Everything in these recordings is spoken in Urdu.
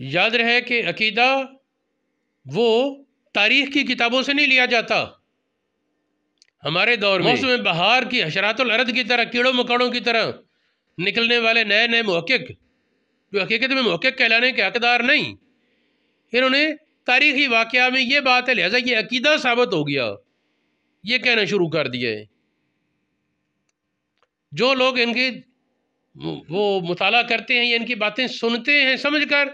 یاد رہے کہ عقیدہ وہ تاریخ کی کتابوں سے نہیں لیا جاتا. ہمارے دور میں موسم بہار کی حشرات الارض کی طرح، کیڑوں مکوڑوں کی طرح نکلنے والے نئے نئے محقق جو حقیقت میں محقق کہلانے کے حقدار نہیں، انہوں نے تاریخی واقعہ میں یہ بات ہے لہذا یہ عقیدہ ثابت ہو گیا، یہ کہنا شروع کر دیا ہے. جو لوگ ان کی وہ مطالعہ کرتے ہیں یا ان کی باتیں سنتے ہیں سمجھ کر،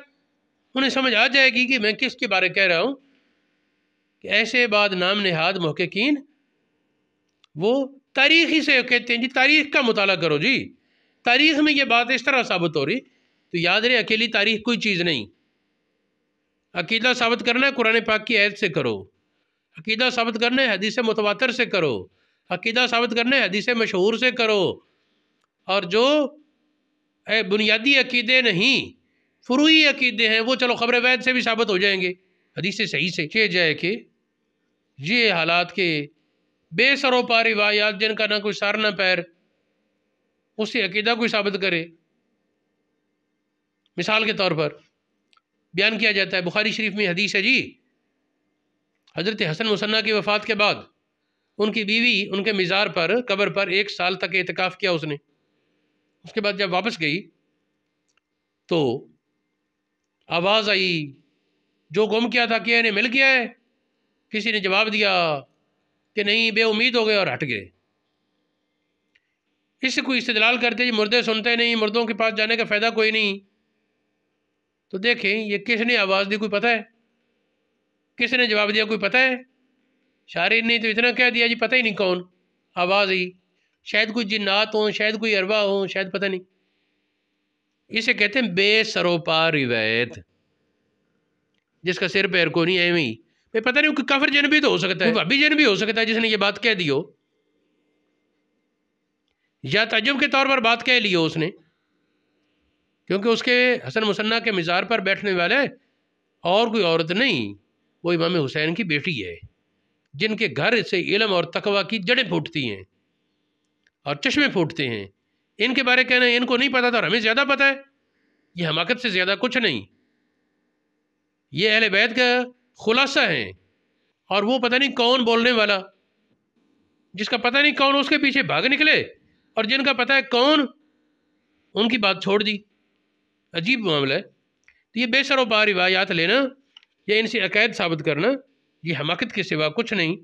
انہیں سمجھ آ جائے گی کہ میں کس کے بارے کہہ رہا ہوں، کہ ایسے بعد نام نہاد محققین وہ تاریخی سے کہتے ہیں جی تاریخ کا مطالعہ کرو، جی تاریخ میں یہ بات اس طرح ثابت ہو رہی. تو یاد رہے اکیلی تاریخ کوئی چیز نہیں. عقیدہ ثابت کرنا ہے قرآن پاک کی آیت سے کرو، عقیدہ ثابت کرنا ہے حدیث متواتر سے کرو، عقیدہ ثابت کرنا ہے حدیث مشہور سے کرو. اور جو بنیادی عقیدے نہیں، فروعی عقیدے ہیں، وہ چلو خبر وید سے بھی ثابت ہو جائیں گے، حدیث صحیح سے کہ جائے کہ یہ حالات کے بے سر و پا روایات جن کا نہ کوئی سر نہ پیر، اس سے عقیدہ کوئی ثابت کرے. مثال کے طور پر بیان کیا جاتا ہے بخاری شریف میں حدیث ہے جی، حضرت حسن مصنع کی وفات کے بعد ان کی بیوی ان کے مزار پر قبر پر 1 سال تک اعتکاف کیا اس نے. اس کے بعد جب واپس گئی تو آواز آئی جو گم کیا تھا کہ انہیں مل گیا ہے. کسی نے جواب دیا کہ نہیں، بے امید ہو گئے اور ہٹ گئے. اس سے کوئی استدلال کرتے جی مردے سنتے نہیں، مردوں کے پاس جانے کا فائدہ کوئی نہیں. تو دیکھیں یہ کس نے آواز دی کوئی پتہ ہے؟ کس نے جواب دیا کوئی پتہ ہے؟ شاعر نے تو اتنا کہہ دیا جی پتہ ہی نہیں کون آواز آئی، شاید کوئی جنات ہوں، شاید کوئی ارواح ہوں، شاید پتہ نہیں. اسے کہتے ہیں بے سروپا روایت، جس کا سر پیر کو نہیں ہے ایویں ہی. پتہ نہیں کوئی کافر جن بھی تو ہو سکتا ہے، بھابی جن بھی ہو سکتا ہے جس نے یہ بات کہہ دی ہو، یا تعجب کے طور پر بات کہہ لی ہو اس نے، کیونکہ اس کے حسن مصنع کے مزار پر بیٹھنے والے اور کوئی عورت نہیں، وہ امام حسین کی بیٹی ہے، جن کے گھر سے علم اور تقوی کی جڑیں پھوٹتی ہیں اور چشمے پھوٹتے ہیں. ان کے بارے کہنا ہے ان کو نہیں پتا تھا اور ہمیں زیادہ پتہ ہے، یہ حماقت سے زیادہ کچھ نہیں. یہ اہل بیت کا خلاصہ ہے. اور وہ پتہ نہیں کون بولنے والا، جس کا پتہ نہیں کون اس کے پیچھے بھاگ نکلے، اور جن کا پتہ ہے کون ان کی بات چھوڑ دی. عجیب معاملہ ہے. تو یہ بے سر و پا روایات لینا یا ان سے عقائد ثابت کرنا یہ حماقت کے سوا کچھ نہیں.